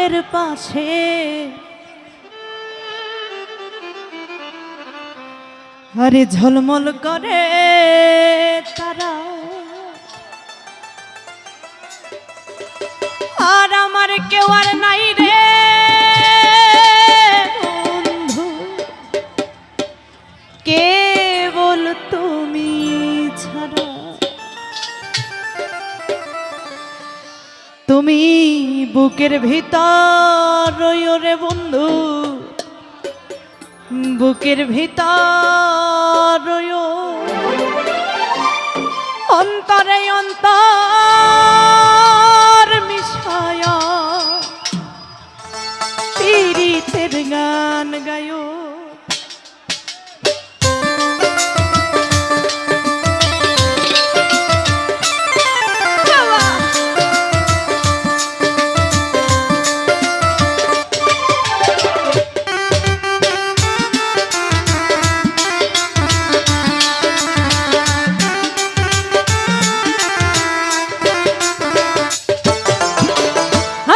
বুকের পাশে আরে ঝলমল করে তারা, আর আমার কেউ আর নাই রে বন্ধু, কেবল তুমি ছাড়া। তুমি বুকের ভিতর রইও রে বন্ধু, বুকের ভিতর রইও, অন্তরে অন্তর মিশায়া পীড়িতের গান গায়ো।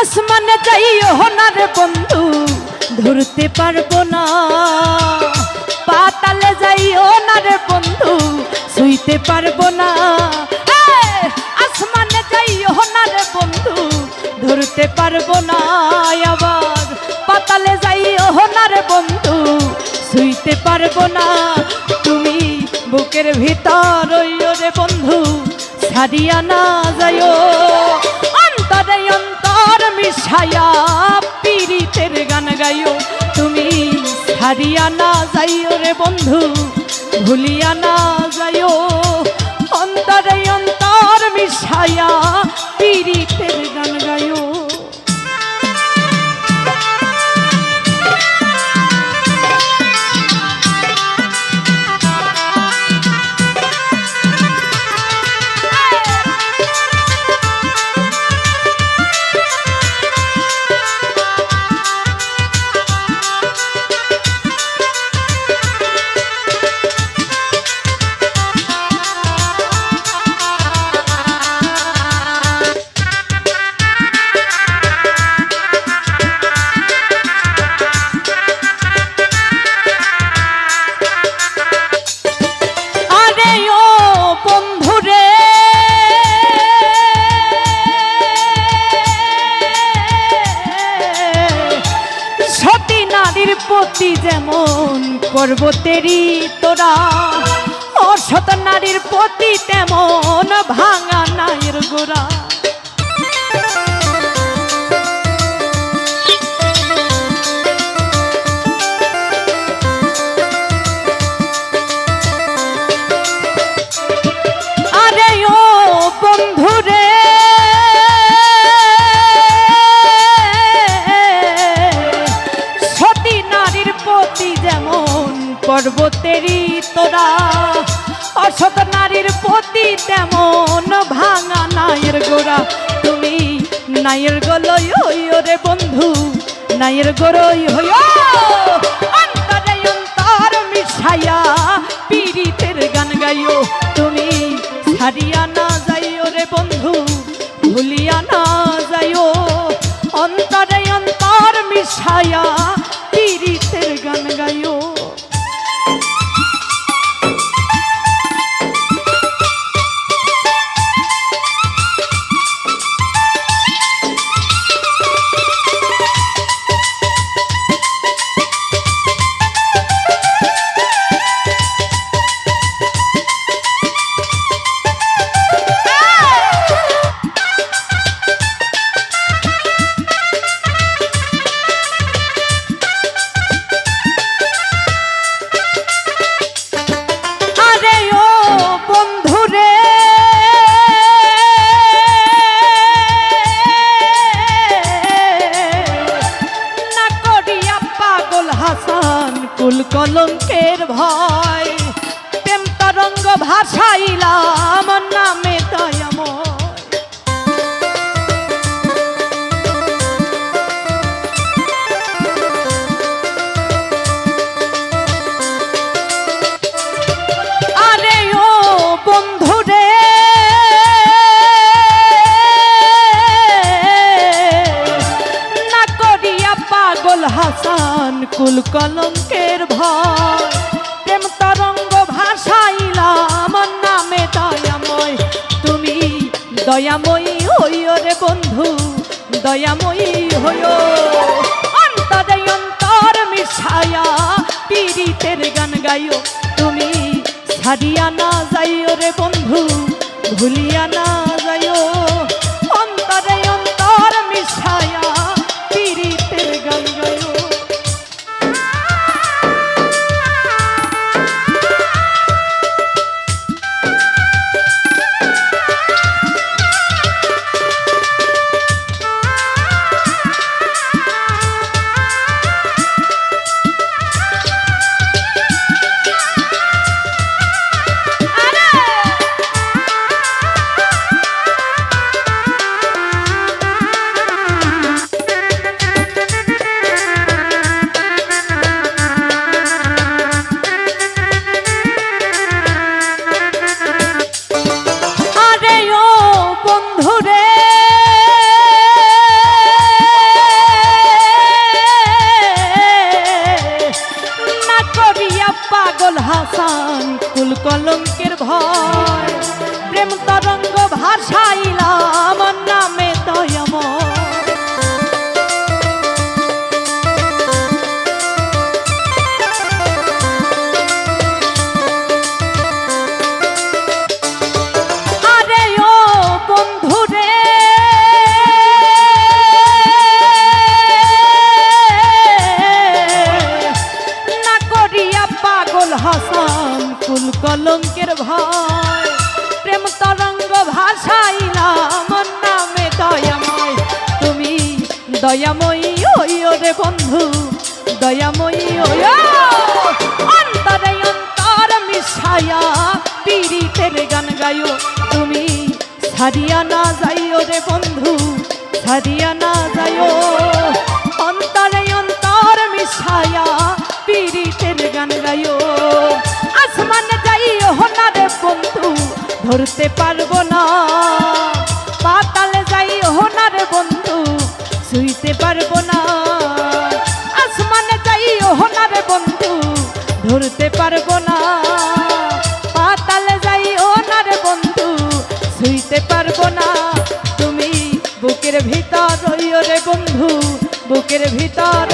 আসমানে যাইও না রে বন্ধু, ধরতে পারবো না, পাতালে যাইও না রে বন্ধু, শুইতে পারবো না। আসমানে যাইও না রে বন্ধু, ধরতে পারবো না, আবার পাতালে যাইও না রে বন্ধু, শুইতে পারবো না। তুমি বুকের ভিতর রইও রে বন্ধু, ছাড়িয়া না যাইও, অন্তরে অন্তর মিশায়া পীড়িতের গান গাইও। তুমি ছাড়িয়া না যাইও রে বন্ধু, ভুলিয়া না যাইও, অন্তরে অন্তর মিশায়া পীড়িতের গান গাইও। পতি যেমন পর্বতেরই তোরা, অসৎ নারীর পতি তেমন ভাঙা নায়ের গোড়া। আরে ও বন্ধুরে, পর্বতেরই তোরা, অসৎ নারীর পতি তেমন ভাঙা নায়ের গোড়া। তুমি নায়ের গলই হইও রে বন্ধু, নায়ের গড়ই হইও, অন্তরে অন্তর মিশায়া পীড়িতের গান গাইও। তুমি ছাড়িয়া না যাইও রে বন্ধু, ভুলিয়া না যাইও, অন্তরে অন্তর মিশায়া পীড়িতের গান গাইও। কুল কলঙ্কের ভয়, প্রেম তরঙ্গ ভাসাইলাম নামে দয়াময়। আরে ও বন্ধুরে, না দয়াময়ী হইও রে বন্ধু দয়াময়ী হইও অন্তরে অন্তর মিশায়া পীড়িতের গান গাইও তুমি ছাড়িয়া না যাইও রে বন্ধু ভুলিয়া না যাইও অন্তরে অন্তর মিশায়া পীড়িতের গান গাইও হাসান কুল কলঙ্কের ভয় প্রেম তরঙ্গ ভাসাইলাম নামে দয়াময় আরে ও বন্ধু রে না করিয়া পাগল হাসান কুল কলঙ্কের ভয় প্রেম তরঙ্গ ভাসাইলাম নামে দয়াময় তুমি দয়াময়ী হইও রে বন্ধু দয়াময়ী হইও অন্তরে অন্তর মিশায়া পীড়িতের গান গাইও তুমি ছাড়িয়া না যাইও রে বন্ধু ছাড়িয়া না যাইও অন্তরে অন্তর মিশায়া পীড়িতের গান গাইও আসমানে যাইও না রে বন্ধু ধরতে পারবো না পাতালে যাইও না রে বন্ধু ছুঁইতে পারবো না আসমানে যাইও না রে বন্ধু ধরতে পারবো না পাতালে যাইও না রে বন্ধু ছুঁইতে পারবো না তুমি বুকের ভিতর রইও রে বন্ধু বুকের ভিতর